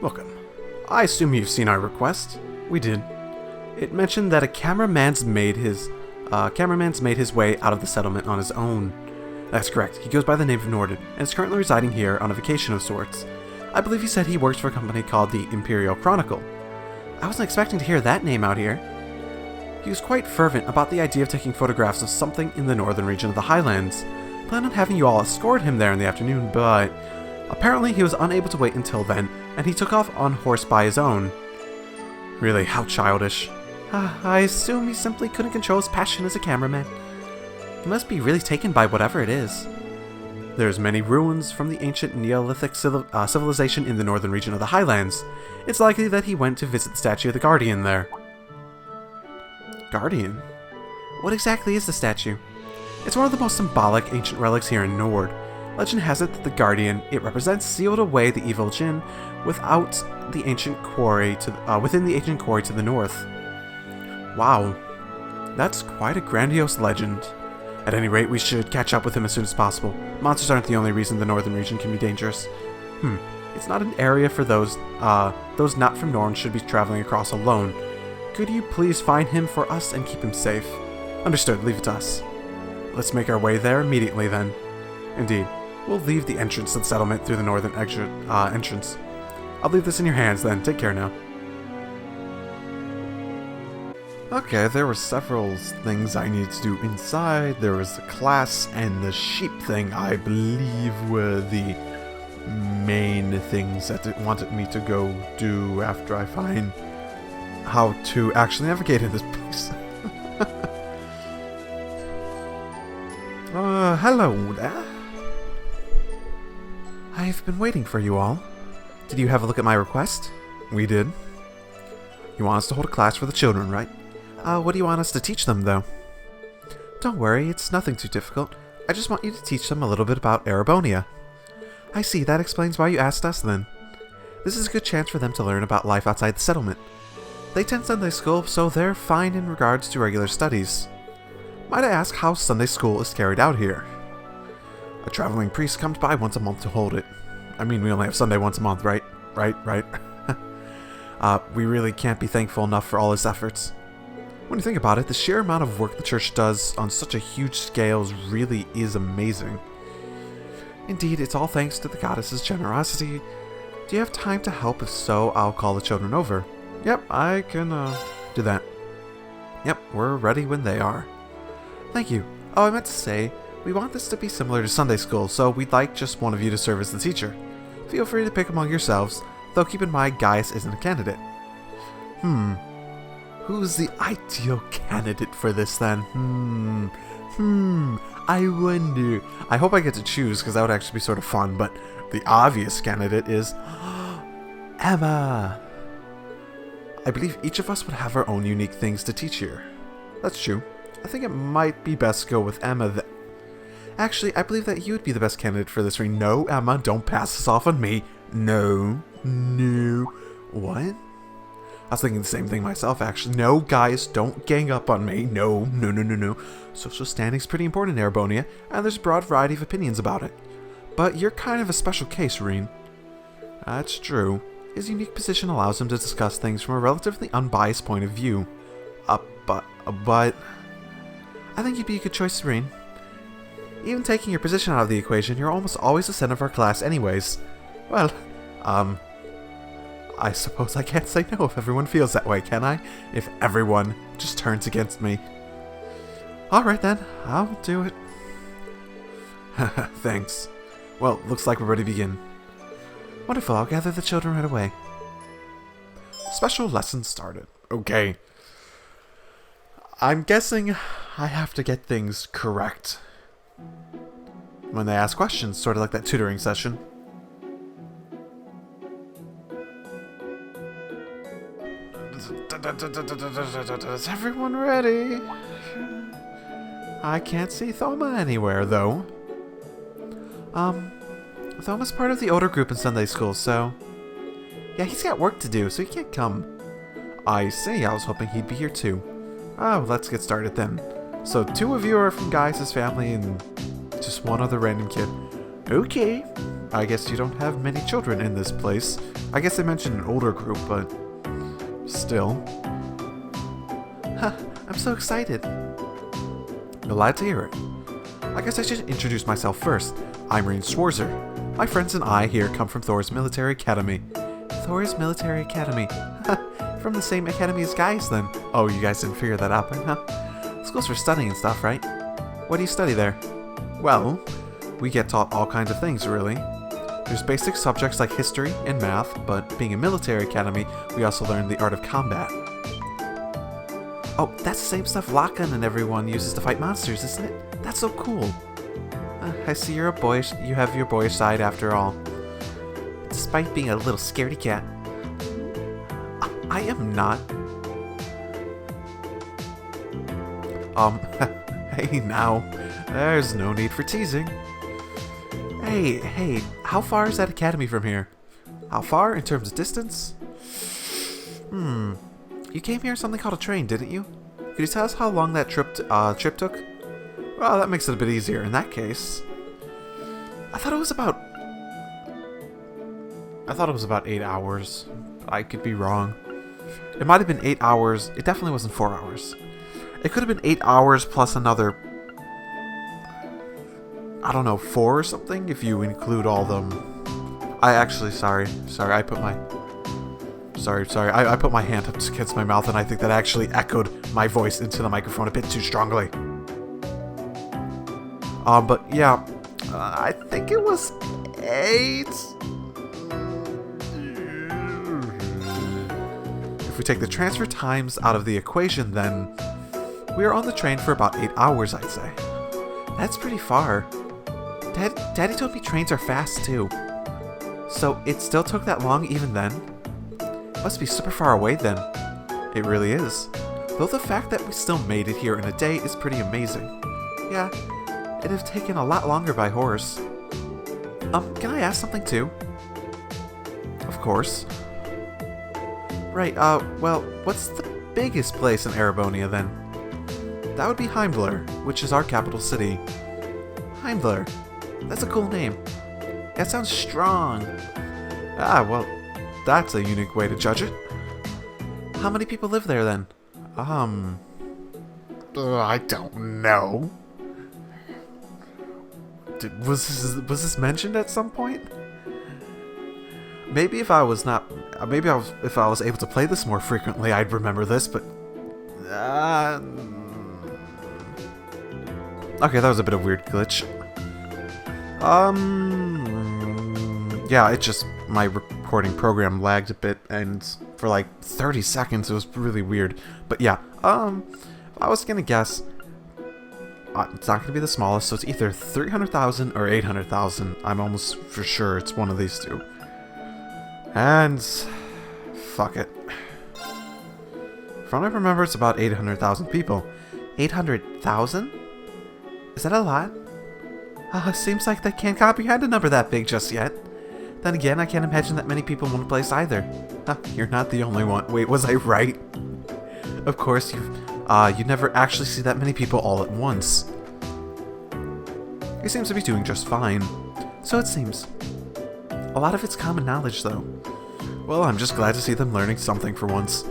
Welcome. I assume you've seen our request. We did. It mentioned that a cameraman's made his way out of the settlement on his own. That's correct. He goes by the name of Norton, and is currently residing here on a vacation of sorts. I believe he said he works for a company called the Imperial Chronicle. I wasn't expecting to hear that name out here. He was quite fervent about the idea of taking photographs of something in the northern region of the Highlands. Planned on having you all escort him there in the afternoon, but apparently he was unable to wait until then, and he took off on horse by his own. Really, how childish. I assume he simply couldn't control his passion as a cameraman. He must be really taken by whatever it is. There's many ruins from the ancient Neolithic civilization in the northern region of the Highlands. It's likely that he went to visit the statue of the Guardian there. Guardian? What exactly is the statue? It's one of the most symbolic ancient relics here in Nord. Legend has it that the Guardian it represents sealed away the evil Jinn within the ancient quarry to the north. Wow, that's quite a grandiose legend. At any rate, we should catch up with him as soon as possible. Monsters aren't the only reason the northern region can be dangerous. It's not an area for those not from Norton should be traveling across alone. Could you please find him for us and keep him safe? Understood, leave it to us. Let's make our way there immediately then. Indeed, we'll leave the entrance to the settlement through the northern entrance. I'll leave this in your hands then, take care now. Okay, there were several things I needed to do inside. There was the class and the sheep thing, I believe, were the main things that it wanted me to go do after I find how to actually navigate in this place. Hello there. I've been waiting for you all. Did you have a look at my request? We did. You want us to hold a class for the children, right? What do you want us to teach them, though? Don't worry, it's nothing too difficult. I just want you to teach them a little bit about Erebonia. I see, that explains why you asked us, then. This is a good chance for them to learn about life outside the settlement. They attend Sunday school, so they're fine in regards to regular studies. Might I ask how Sunday school is carried out here? A traveling priest comes by once a month to hold it. I mean, we only have Sunday once a month, right? Right. We really can't be thankful enough for all his efforts. When you think about it, the sheer amount of work the church does on such a huge scale really is amazing. Indeed, it's all thanks to the goddess's generosity. Do you have time to help? If so, I'll call the children over. Yep, I can, do that. Yep, we're ready when they are. Thank you. Oh, I meant to say, we want this to be similar to Sunday school, so we'd like just one of you to serve as the teacher. Feel free to pick among yourselves, though keep in mind Gaius isn't a candidate. Who's the ideal candidate for this then? I wonder. I hope I get to choose, because that would actually be sort of fun, but the obvious candidate is Emma. I believe each of us would have our own unique things to teach here. That's true. I think it might be best to go with Emma. Actually, I believe that you would be the best candidate for this ring. No, Emma, don't pass this off on me. No. What? I was thinking the same thing myself, actually. No, guys, don't gang up on me. No. Social standing's pretty important in Erebonia, and there's a broad variety of opinions about it. But you're kind of a special case, Reen. That's true. His unique position allows him to discuss things from a relatively unbiased point of view. But I think you'd be a good choice, Reen. Even taking your position out of the equation, you're almost always the center of our class anyways. Well, I suppose I can't say no if everyone feels that way, can I? If everyone just turns against me. Alright then, I'll do it. Thanks. Well, looks like we're ready to begin. Wonderful, I'll gather the children right away. Special lesson started. Okay. I'm guessing I have to get things correct when they ask questions, sort of like that tutoring session. Is everyone ready? I can't see Thoma anywhere, though. Thoma's part of the older group in Sunday school, so... Yeah, he's got work to do, so he can't come. I see, I was hoping he'd be here too. Oh, let's get started then. So 2 of you are from Gaius' family and just one other random kid. Okay. I guess you don't have many children in this place. I guess they mentioned an older group, but still. I'm so excited. Glad to hear it. I guess I should introduce myself first. I'm Rain Schwarzer. My friends and I here come from Thor's Military Academy. Thor's Military Academy? From the same academy as Gaius then. Oh, you guys didn't figure that out by now? School's for studying and stuff, right? What do you study there? Well, we get taught all kinds of things, really. There's basic subjects like history and math, but being a military academy, we also learn the art of combat. Oh, that's the same stuff Lachlan and everyone uses to fight monsters, isn't it? That's so cool. I see you're a boyish. You have your boyish side after all. Despite being a little scaredy cat. I am not. Hey now. There's no need for teasing. Hey, how far is that academy from here? How far in terms of distance? You came here on something called a train, didn't you? Could you tell us how long that trip took? Well, that makes it a bit easier in that case. I thought it was about 8 hours. I could be wrong. It might have been 8 hours. It definitely wasn't 4 hours. It could have been 8 hours plus another, I don't know, 4 or something if you include all them. I put my hand up against my mouth and I think that actually echoed my voice into the microphone a bit too strongly. But yeah, I think it was 8. If we take the transfer times out of the equation, then we are on the train for about 8 hours, I'd say. That's pretty far. Daddy told me trains are fast too. So it still took that long even then? Must be super far away then. It really is. Though the fact that we still made it here in a day is pretty amazing. Yeah, it'd have taken a lot longer by horse. Can I ask something too? Of course. Right, well, what's the biggest place in Erebonia then? That would be Heimdler, which is our capital city. Heimdler. That's a cool name. That sounds strong. Well, that's a unique way to judge it. How many people live there then? I don't know. Was this mentioned at some point? Maybe if I was able to play this more frequently, I'd remember this, but okay, that was a bit of a weird glitch. Yeah, it just, my recording program lagged a bit, and for like 30 seconds, it was really weird. But yeah, I was gonna guess, it's not gonna be the smallest, so it's either 300,000 or 800,000. I'm almost for sure it's one of these two. And fuck it. From what I remember, it's about 800,000 people. 800,000? Is that a lot? Seems like they can't comprehend a number that big just yet. Then again, I can't imagine that many people in one place either. You're not the only one. Wait, was I right? Of course, you never actually see that many people all at once. He seems to be doing just fine. So it seems. A lot of it's common knowledge, though. Well, I'm just glad to see them learning something for once.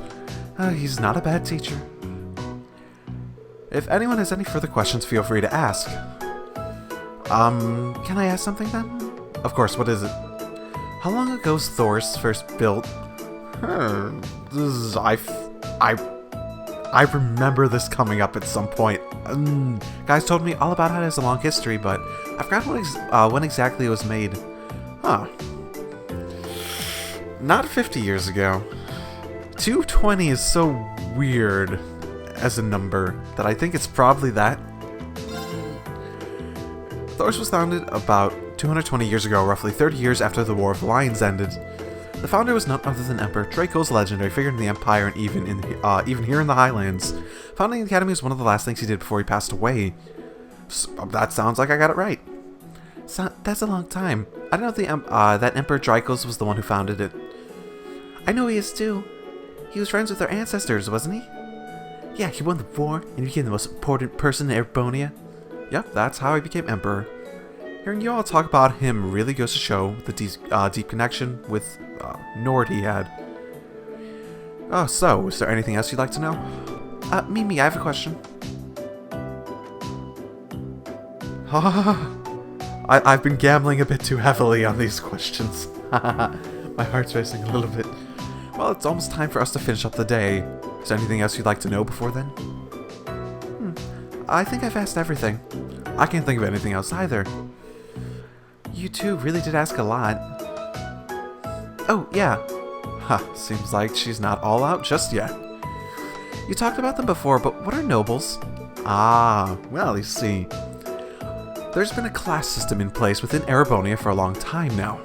He's not a bad teacher. If anyone has any further questions, feel free to ask. Can I ask something then? Of course, what is it? How long ago was Thor's first built? I remember this coming up at some point. Guys told me all about how it has a long history, but I forgot when exactly it was made. Not 50 years ago. 220 is so weird as a number that I think it's probably that. Thor's was founded about 220 years ago, roughly 30 years after the War of the Lions ended. The founder was none other than Emperor Draco's legendary figure in the Empire and even here in the Highlands. Founding the Academy was one of the last things he did before he passed away. So, that sounds like I got it right. That's a long time. I don't know that Emperor Draco's was the one who founded it. I know he is too. He was friends with our ancestors, wasn't he? Yeah, he won the war and became the most important person in Erebonia. Yep, that's how he became emperor. Hearing you all talk about him really goes to show the deep connection with Nord he had. Oh, so, is there anything else you'd like to know? Mimi, I have a question. I've been gambling a bit too heavily on these questions. My heart's racing a little bit. Well, it's almost time for us to finish up the day. Is there anything else you'd like to know before then? I think I've asked everything. I can't think of anything else either. You two really did ask a lot. Oh, yeah. Seems like she's not all out just yet. You talked about them before, but what are nobles? Ah, well, you see. There's been a class system in place within Erebonia for a long time now.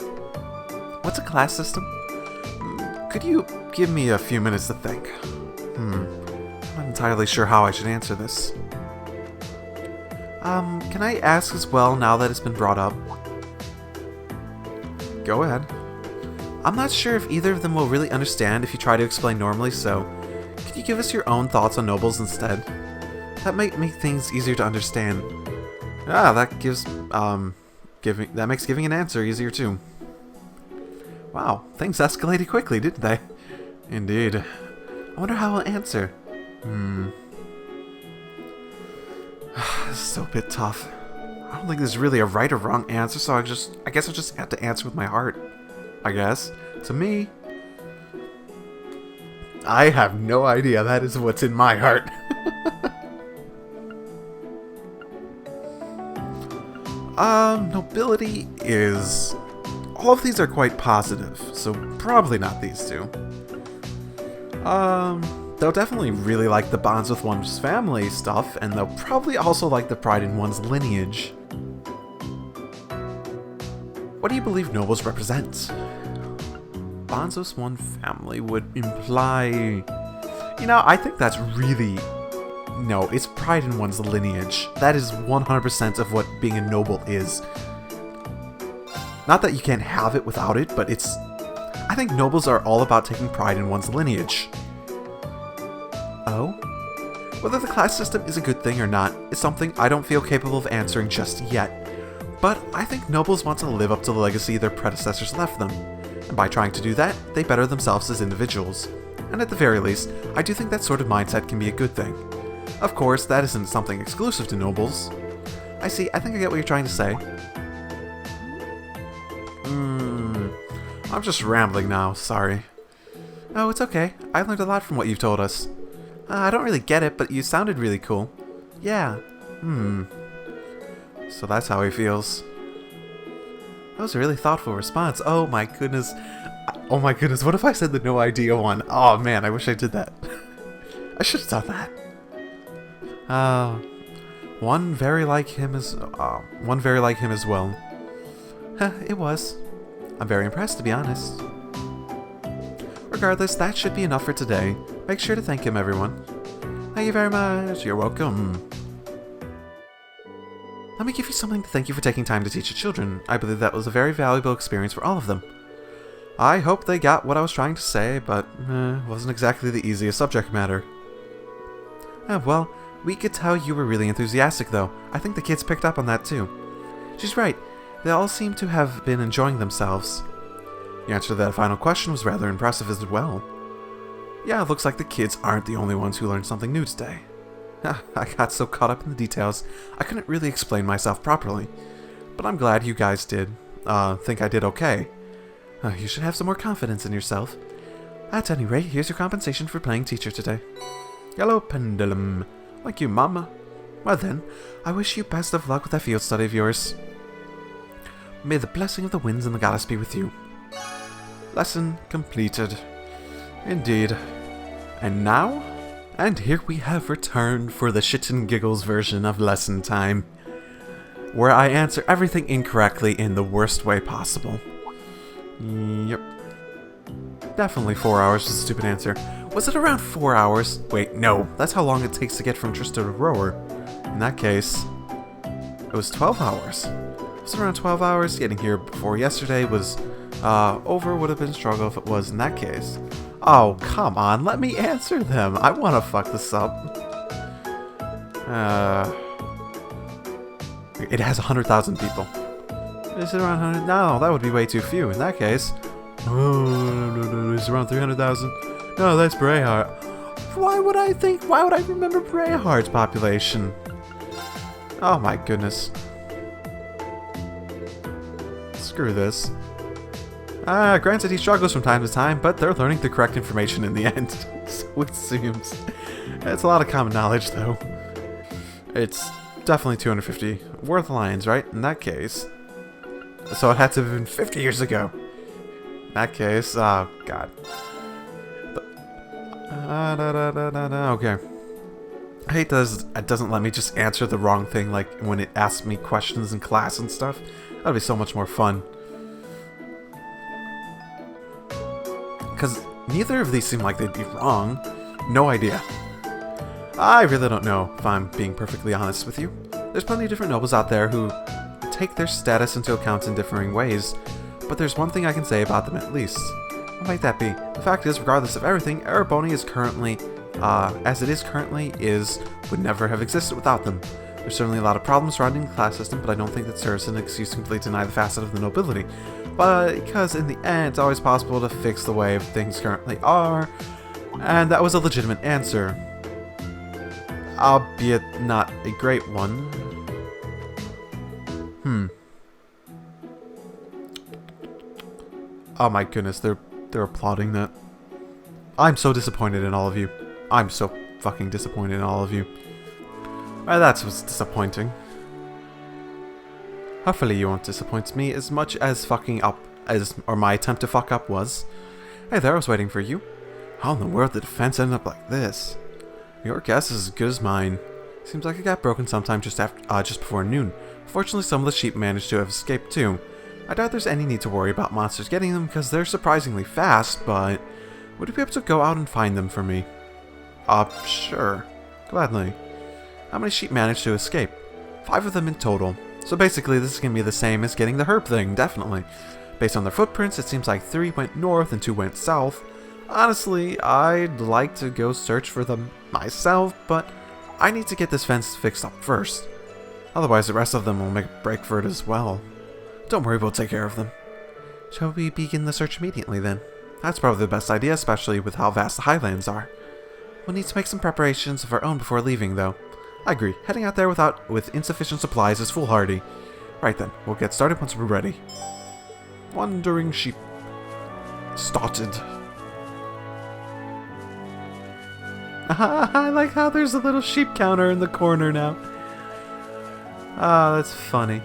What's a class system? Could you give me a few minutes to think? I'm not entirely sure how I should answer this. Can I ask as well now that it's been brought up? Go ahead. I'm not sure if either of them will really understand if you try to explain normally, so could you give us your own thoughts on nobles instead? That might make things easier to understand. That gives, that makes giving an answer easier too. Wow, things escalated quickly, didn't they? Indeed. I wonder how I'll answer. This is so a bit tough. I don't think there's really a right or wrong answer, so I guess I'll just have to answer with my heart. I guess. To me, I have no idea. That is what's in my heart. Nobility is... All of these are quite positive, so probably not these two. They'll definitely really like the bonds with one's family stuff, and they'll probably also like the pride in one's lineage. What do you believe nobles represent? Bonds with one family would imply... You know, I think that's really... No, it's pride in one's lineage. That is 100% of what being a noble is. Not that you can't have it without it, but it's... I think nobles are all about taking pride in one's lineage. Oh? Whether the class system is a good thing or not is something I don't feel capable of answering just yet. But I think nobles want to live up to the legacy their predecessors left them. And by trying to do that, they better themselves as individuals. And at the very least, I do think that sort of mindset can be a good thing. Of course, that isn't something exclusive to nobles. I see, I think I get what you're trying to say. I'm just rambling now, sorry. Oh, it's okay. I learned a lot from what you've told us. I don't really get it, but you sounded really cool. Yeah. So that's how he feels. That was a really thoughtful response. Oh my goodness. Oh my goodness, what if I said the no idea one? Oh man, I wish I did that. I should have done that. One very like him as well. It was. I'm very impressed, to be honest. Regardless, that should be enough for today. Make sure to thank him, everyone. Thank you very much. You're welcome. Let me give you something to thank you for taking time to teach the children. I believe that was a very valuable experience for all of them. I hope they got what I was trying to say, but wasn't exactly the easiest subject matter. Well, we could tell you were really enthusiastic, though. I think the kids picked up on that, too. She's right. They all seem to have been enjoying themselves. The answer to that final question was rather impressive as well. Yeah, it looks like the kids aren't the only ones who learned something new today. I got so caught up in the details, I couldn't really explain myself properly. But I'm glad you guys did. Think I did okay. You should have some more confidence in yourself. At any rate, here's your compensation for playing teacher today. Yellow pendulum. Thank you, Mama. Well then, I wish you best of luck with that field study of yours. May the blessing of the winds and the goddess be with you. Lesson completed. Indeed. And now? And here we have returned for the shits and giggles version of lesson time, where I answer everything incorrectly in the worst way possible. Yep. Definitely 4 hours was a stupid answer. Was it around 4 hours? Wait, no. That's how long it takes to get from Trista to Rower. In that case, it was 12 hours. Was it around 12 hours? Getting here before yesterday was over would have been a struggle if it was in that case. Oh, come on, let me answer them. I want to fuck this up. It has 100,000 people. Is it around 100? No, that would be way too few. In that case, oh, it's around 300,000. No, that's Brayheart. Why would I remember Brayheart's population? Oh my goodness. Screw this. Granted, he struggles from time to time, but they're learning the correct information in the end. So it seems. It's a lot of common knowledge, though. It's definitely 250 worth lions, right? In that case. So it had to have been 50 years ago. In that case, oh god. Okay. I hate that it doesn't let me just answer the wrong thing, like when it asks me questions in class and stuff. That'd be so much more fun. Because neither of these seem like they'd be wrong. No idea. I really don't know, if I'm being perfectly honest with you. There's plenty of different nobles out there who take their status into account in differing ways, but there's one thing I can say about them at least. What might that be? The fact is, regardless of everything, Ereboni is currently, as it is currently, would never have existed without them. There's certainly a lot of problems surrounding the class system, but I don't think that serves as an excuse to completely deny the facet of the nobility. But because in the end, it's always possible to fix the way things currently are, and that was a legitimate answer. Albeit not a great one. Oh my goodness, they're applauding that. I'm so disappointed in all of you. I'm so fucking disappointed in all of you. Well, that's what's disappointing. Hopefully you won't disappoint me as much as fucking up or my attempt to fuck up was. Hey there, I was waiting for you. How in the world did the defense end up like this? Your guess is as good as mine. Seems like it got broken sometime just before noon. Fortunately, some of the sheep managed to have escaped too. I doubt there's any need to worry about monsters getting them because they're surprisingly fast, but would you be able to go out and find them for me? Sure. Gladly. How many sheep managed to escape? 5 of them in total. So basically, this is going to be the same as getting the herb thing, definitely. Based on their footprints, it seems like 3 went north and 2 went south. Honestly, I'd like to go search for them myself, but I need to get this fence fixed up first. Otherwise, the rest of them will make a break for it as well. Don't worry, we'll take care of them. Shall we begin the search immediately then? That's probably the best idea, especially with how vast the highlands are. We'll need to make some preparations of our own before leaving, though. I agree. Heading out there with insufficient supplies is foolhardy. Right then, we'll get started once we're ready. Wandering sheep. Started. I like how there's a little sheep counter in the corner now. Ah, that's funny.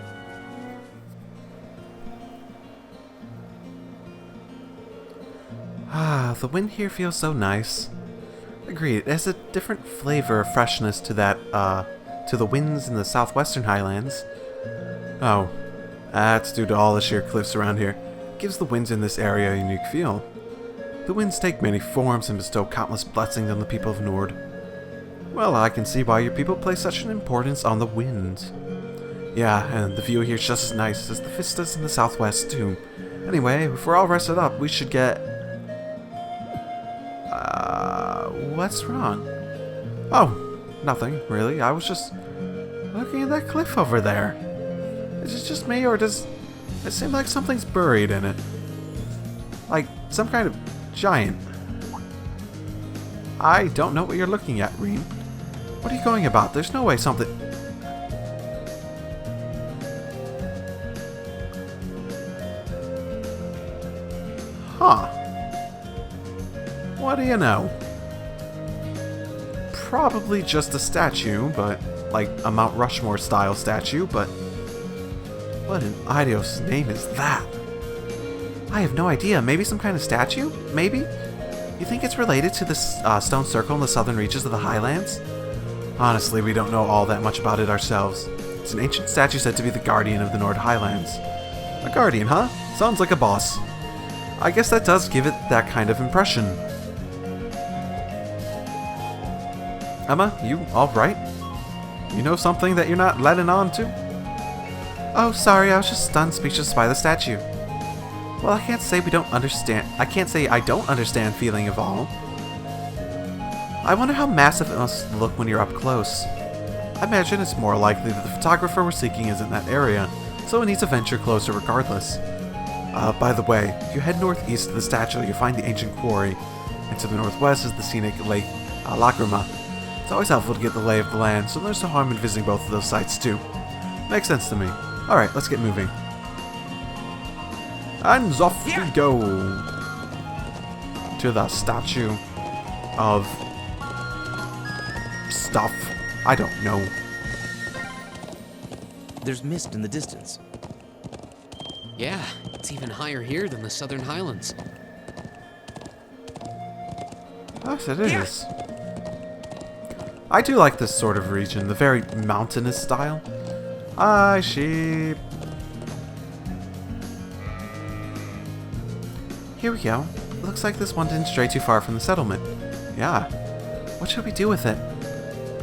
Ah, the wind here feels so nice. Agreed, it has a different flavor of freshness to that, to the winds in the southwestern highlands. Oh, that's due to all the sheer cliffs around here. It gives the winds in this area a unique feel. The winds take many forms and bestow countless blessings on the people of Nord. Well, I can see why your people place such an importance on the wind. Yeah, and the view here is just as nice as the vistas in the southwest too. Anyway, if we're all rested up, we should get... what's wrong? Oh, nothing, really. I was just looking at that cliff over there. Is it just me, or does it seem like something's buried in it? Like some kind of giant. I don't know what you're looking at, Reen. What are you going about? There's no way something... Huh. What do you know? Probably just a statue, but like a Mount Rushmore style statue, but what in Idios' name is that? I have no idea. Maybe some kind of statue? Maybe? You think it's related to the stone circle in the southern reaches of the highlands? Honestly, we don't know all that much about it ourselves. It's an ancient statue said to be the guardian of the Nord Highlands. A guardian, huh? Sounds like a boss. I guess that does give it that kind of impression. Emma, you alright? You know something that you're not letting on to? Oh, sorry, I was just stunned speechless by the statue. Well, I can't say I don't understand feeling of all. I wonder how massive it must look when you're up close. I imagine it's more likely that the photographer we're seeking is in that area, so it needs to venture closer regardless. By the way, if you head northeast of the statue, you'll find the ancient quarry, and to the northwest is the scenic lake Lacrima. It's always helpful to get the lay of the land, so there's no harm in visiting both of those sites too. Makes sense to me. Alright, let's get moving. And off we go! To the statue of stuff. I don't know. There's mist in the distance. Yeah, it's even higher here than the southern highlands. Yes, it is. I do like this sort of region, the very mountainous style. Hi, sheep. Here we go. Looks like this one didn't stray too far from the settlement. Yeah. What should we do with it?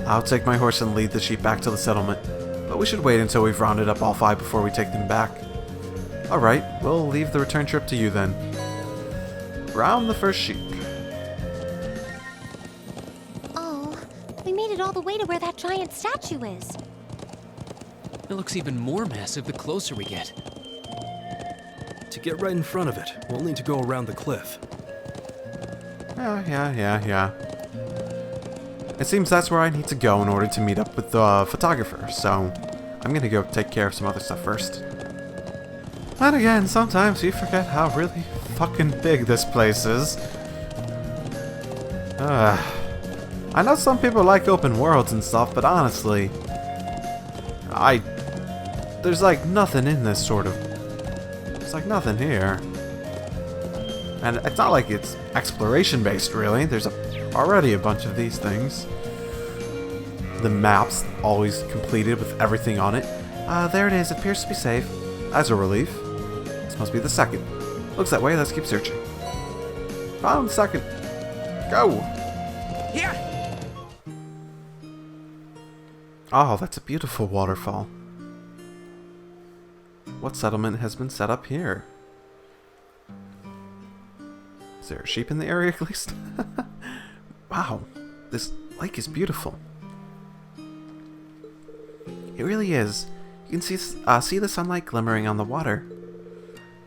I'll take my horse and lead the sheep back to the settlement, but we should wait until we've rounded up all 5 before we take them back. Alright, we'll leave the return trip to you then. Round the first sheep. Oh, we made it all the way to where that giant statue is. It looks even more massive the closer we get. To get right in front of it, we'll need to go around the cliff. Yeah. It seems that's where I need to go in order to meet up with the photographer, so I'm gonna go take care of some other stuff first. And again, sometimes you forget how really fucking big this place is. I know some people like open worlds and stuff, but honestly, there's like nothing in this sort of... There's like nothing here. And it's not like it's exploration based, really. There's already a bunch of these things. The map's always completed with everything on it. There it is. It appears to be safe. As a relief. This must be the second. Looks that way. Let's keep searching. Found the second. Go! Yeah! Oh, that's a beautiful waterfall. What settlement has been set up here? Is there a sheep in the area at least? Wow, this lake is beautiful. It really is. You can see the sunlight glimmering on the water.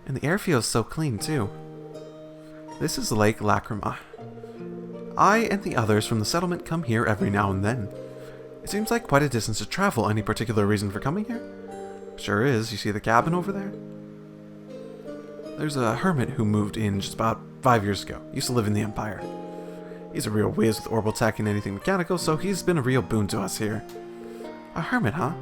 And the air feels so clean too. This is Lake Lacrima. I and the others from the settlement come here every now and then. It seems like quite a distance to travel. Any particular reason for coming here? Sure is. You see the cabin over there? There's a hermit who moved in just about 5 years ago. Used to live in the Empire. He's a real whiz with orbital tech and anything mechanical, so he's been a real boon to us here. A hermit, huh?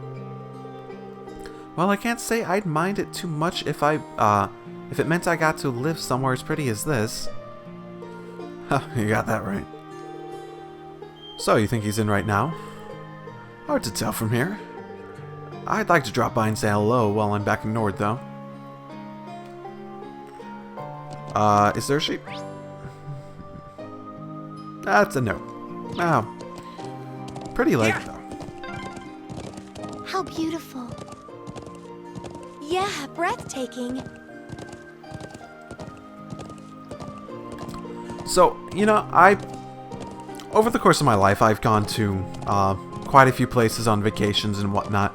Well, I can't say I'd mind it too much if it meant I got to live somewhere as pretty as this. Huh, you got that right. So, you think he's in right now? Hard to tell from here. I'd like to drop by and say hello while I'm back in Nord, though. Is there a sheep? That's a no. Oh. Pretty lake, though. How beautiful. Yeah, breathtaking. So, you know, over the course of my life, I've gone to quite a few places on vacations and whatnot.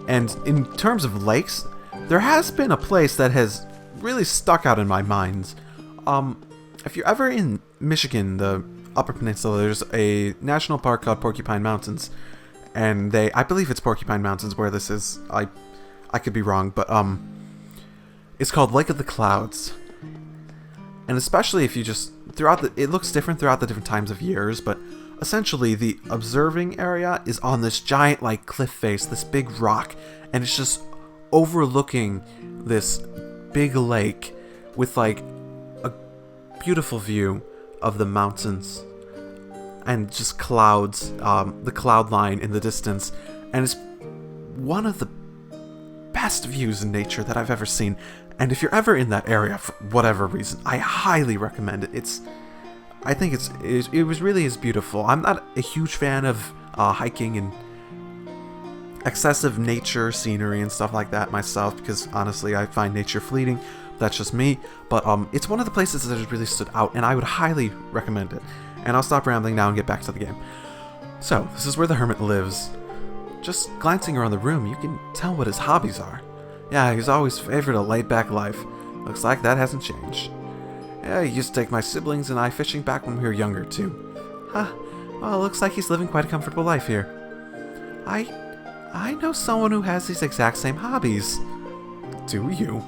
And in terms of lakes, there has been a place that has really stuck out in my mind. If you're ever in Michigan, the Upper Peninsula, there's a national park called Porcupine Mountains. And I believe it's Porcupine Mountains where this is. I could be wrong, but it's called Lake of the Clouds. And especially if you just it looks different throughout the different times of years, but essentially the observing area is on this giant like cliff face, this big rock, and it's just overlooking this big lake with like a beautiful view of the mountains and just clouds, the cloud line in the distance, and it's one of the best views in nature that I've ever seen. And if you're ever in that area for whatever reason, I highly recommend it. I think it was really is beautiful. I'm not a huge fan of hiking and excessive nature scenery and stuff like that myself, because honestly I find nature fleeting. that's just me, but it's one of the places that has really stood out, and I would highly recommend it. And I'll stop rambling now and get back to the game. So, this is where the hermit lives. Just glancing around the room, you can tell what his hobbies are. Yeah, he's always favored a laid-back life. Looks like that hasn't changed. Yeah, he used to take my siblings and I fishing back when we were younger, too. Huh, well, it looks like he's living quite a comfortable life here. I know someone who has these exact same hobbies. Do you?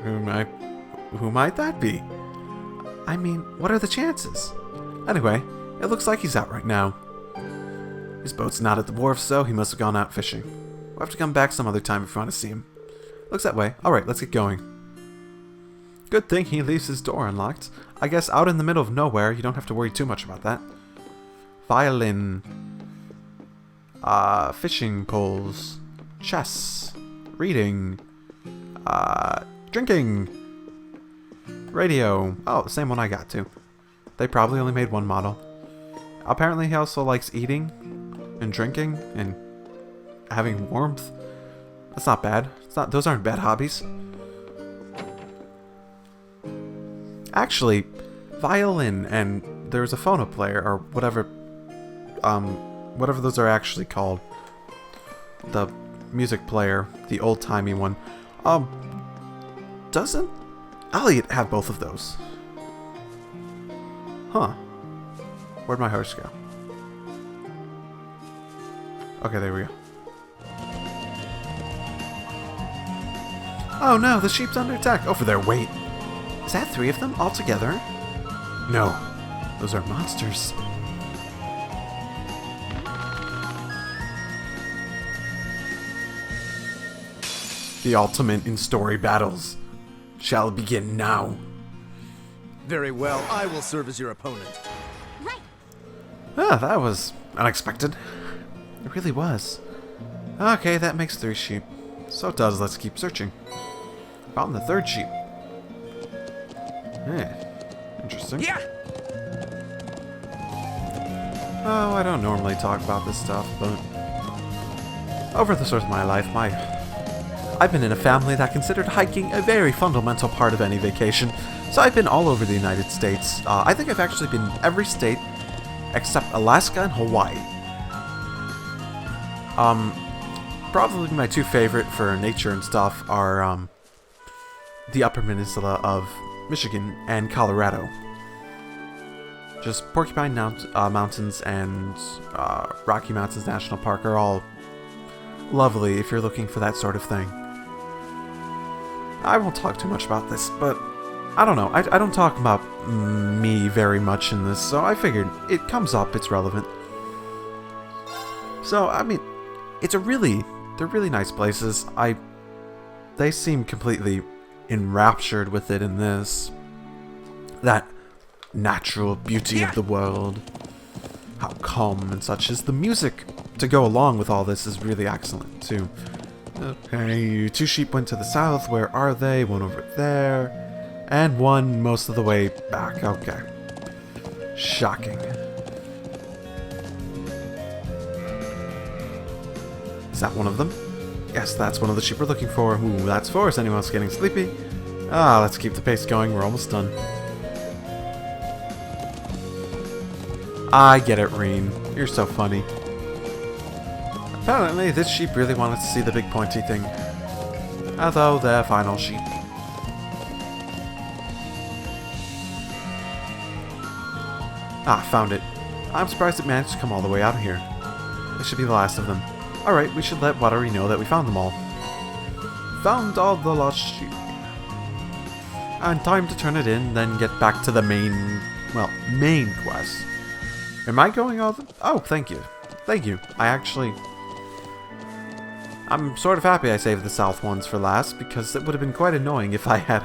Who might that be? I mean, what are the chances? Anyway, it looks like he's out right now. His boat's not at the wharf, so he must have gone out fishing. We'll have to come back some other time if you want to see him. Looks that way. Alright, let's get going. Good thing he leaves his door unlocked. I guess out in the middle of nowhere, you don't have to worry too much about that. Violin. Fishing poles. Chess. Reading. Drinking. Radio. Oh, the same one I got too. They probably only made one model. Apparently he also likes eating and drinking and having warmth. That's not bad. Those aren't bad hobbies. Actually, violin and there's a phono player or whatever those are actually called. The music player, the old-timey one. Doesn't Elliot have both of those? Huh. Where'd my horse go? Okay, there we go. Oh no, the sheep's under attack. Over there, wait. Is that 3 of them all together? No, those are monsters. The ultimate in story battles shall begin now. Very well, I will serve as your opponent. Right. Ah, that was unexpected. It really was. Okay, that makes 3 sheep. So it does, let's keep searching. Found the 3rd sheep. Interesting. Yeah. Oh, I don't normally talk about this stuff, but over the course of my life, I've been in a family that considered hiking a very fundamental part of any vacation. So I've been all over the United States. I think I've actually been in every state except Alaska and Hawaii. Probably my 2 favorite for nature and stuff are the Upper Peninsula of Michigan and Colorado. Just Porcupine Mountains and Rocky Mountains National Park are all lovely if you're looking for that sort of thing. I won't talk too much about this, but I don't know. I don't talk about me very much in this, so I figured it comes up, it's relevant. So, I mean, they're really nice places. They seem completely enraptured with it in this. That natural beauty of the world. How calm and such is. The music to go along with all this is really excellent, too. Okay, 2 sheep went to the south. Where are they? 1 over there. And 1 most of the way back. Okay. Shocking. Is that one of them? Yes, that's one of the sheep we're looking for. Ooh, that's 4. Is anyone else getting sleepy? Ah, let's keep the pace going. We're almost done. I get it, Reen. You're so funny. Apparently, this sheep really wanted to see the big pointy thing. Although, the final sheep. Ah, found it. I'm surprised it managed to come all the way out here. This should be the last of them. Alright, we should let Watery know that we found them all. Found all the lost sheep. And time to turn it in, then get back to the main quest. Am I going all the... Oh, thank you. Thank you. I'm sort of happy I saved the south ones for last, because it would have been quite annoying if I had...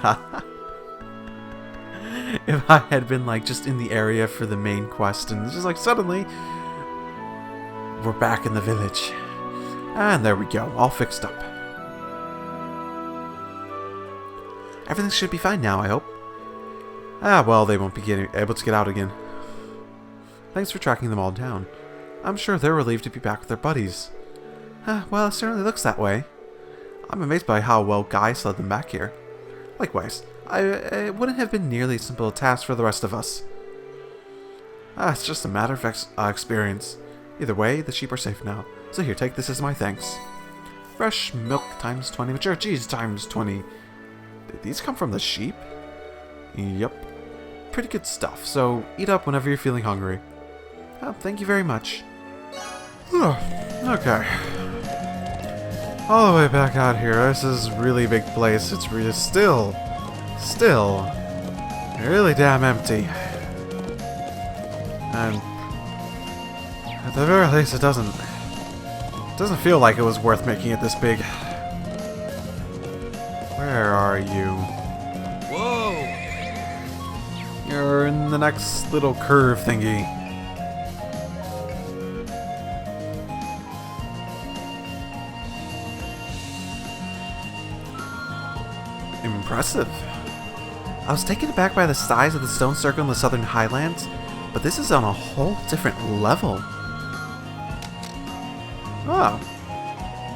if I had been, like, just in the area for the main quest, and it's just like, suddenly... we're back in the village. And there we go, all fixed up. Everything should be fine now, I hope. Ah, well, they won't be able to get out again. Thanks for tracking them all down. I'm sure they're relieved to be back with their buddies. Well, it certainly looks that way. I'm amazed by how well Guy led them back here. Likewise, it wouldn't have been nearly as simple a task for the rest of us. It's just a matter of experience. Either way, the sheep are safe now. So here, take this as my thanks. Fresh milk times 20, mature cheese times 20. Did these come from the sheep? Yep. Pretty good stuff, so eat up whenever you're feeling hungry. Oh, thank you very much. Okay. All the way back out here. This is a really big place. It's really still really damn empty. And at the very least, it doesn't feel like it was worth making it this big. Where are you? Whoa! You're in the next little curve thingy. Impressive. I was taken aback by the size of the stone circle in the southern highlands, but this is on a whole different level. Oh,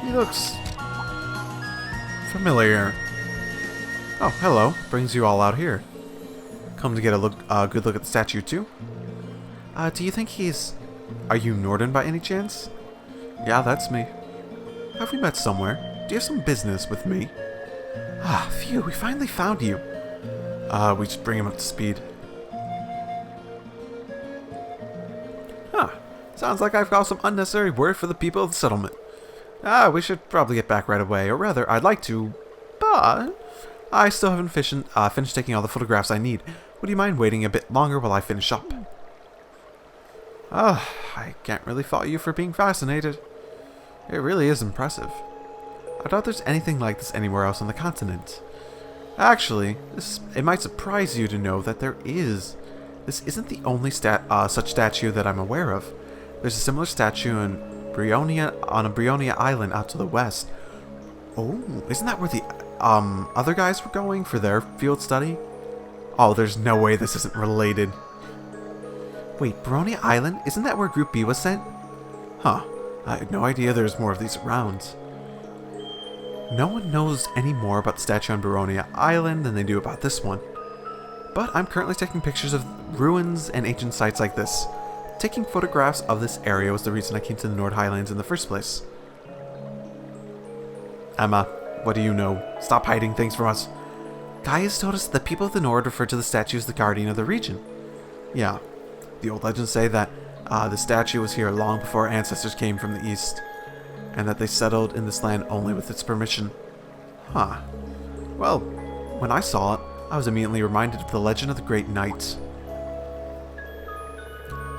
he looks familiar. Oh, hello. Brings you all out here. Come to get a good look at the statue too? Do you think he's... Are you Norton by any chance? Yeah, that's me. Have we met somewhere? Do you have some business with me? Ah, phew, we finally found you. We just bring him up to speed. Huh. Sounds like I've got some unnecessary work for the people of the settlement. We should probably get back right away, or rather, I'd like to, but I still haven't finished taking all the photographs I need. Would you mind waiting a bit longer while I finish up? I can't really fault you for being fascinated. It really is impressive. I doubt there's anything like this anywhere else on the continent. Actually, it might surprise you to know that there is. This isn't the only such statue that I'm aware of. There's a similar statue on a Brionia island out to the west. Oh, isn't that where the other guys were going for their field study? Oh, there's no way this isn't related. Wait, Brionia Island? Isn't that where Group B was sent? Huh. I had no idea there's more of these around. No one knows any more about the statue on Brionia Island than they do about this one. But I'm currently taking pictures of ruins and ancient sites like this. Taking photographs of this area was the reason I came to the North Highlands in the first place. Emma, what do you know? Stop hiding things from us. Gaius told us that the people of the Nord refer to the statue as the guardian of the region. Yeah, the old legends say that the statue was here long before our ancestors came from the east, and that they settled in this land only with its permission. Huh. Well, when I saw it, I was immediately reminded of the legend of the Great Knight.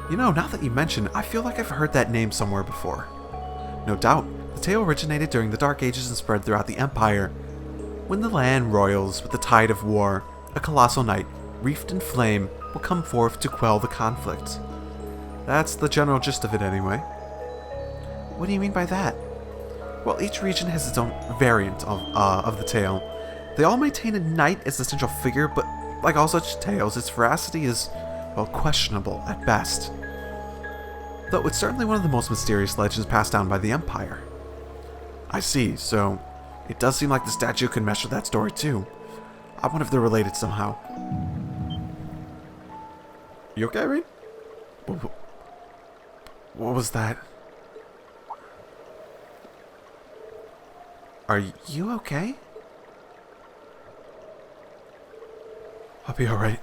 You know, now that you mention it, I feel like I've heard that name somewhere before. No doubt, the tale originated during the Dark Ages and spread throughout the Empire. When the land roils with the tide of war, a colossal knight, wreathed in flame, will come forth to quell the conflict. That's the general gist of it anyway. What do you mean by that? Well, each region has its own variant of the tale. They all maintain a knight as the central figure, but like all such tales, its veracity is, well, questionable at best. Though it's certainly one of the most mysterious legends passed down by the Empire. I see, so it does seem like the statue could mesh with that story too. I wonder if they're related somehow. You okay, Reed? What was that? Are you okay? I'll be alright.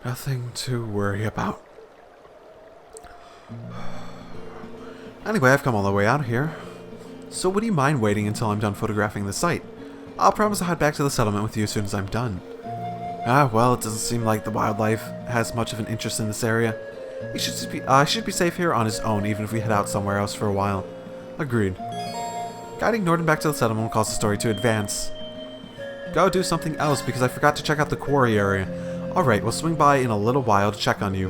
Nothing to worry about. Anyway, I've come all the way out here. So would you mind waiting until I'm done photographing the site? I'll promise I'll head back to the settlement with you as soon as I'm done. Well, it doesn't seem like the wildlife has much of an interest in this area. He should be safe here on his own, even if we head out somewhere else for a while. Agreed. Guiding Norton back to the settlement will cause the story to advance. Go do something else because I forgot to check out the quarry area. Alright, we'll swing by in a little while to check on you.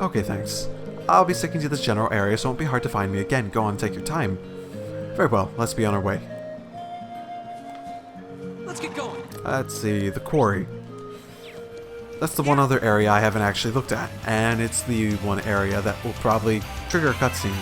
Okay, thanks. I'll be sticking to this general area, so it won't be hard to find me again. Go on, take your time. Very well, let's be on our way. Let's get going. Let's see, the quarry. That's the one other area I haven't actually looked at, and it's the one area that will probably trigger a cutscene.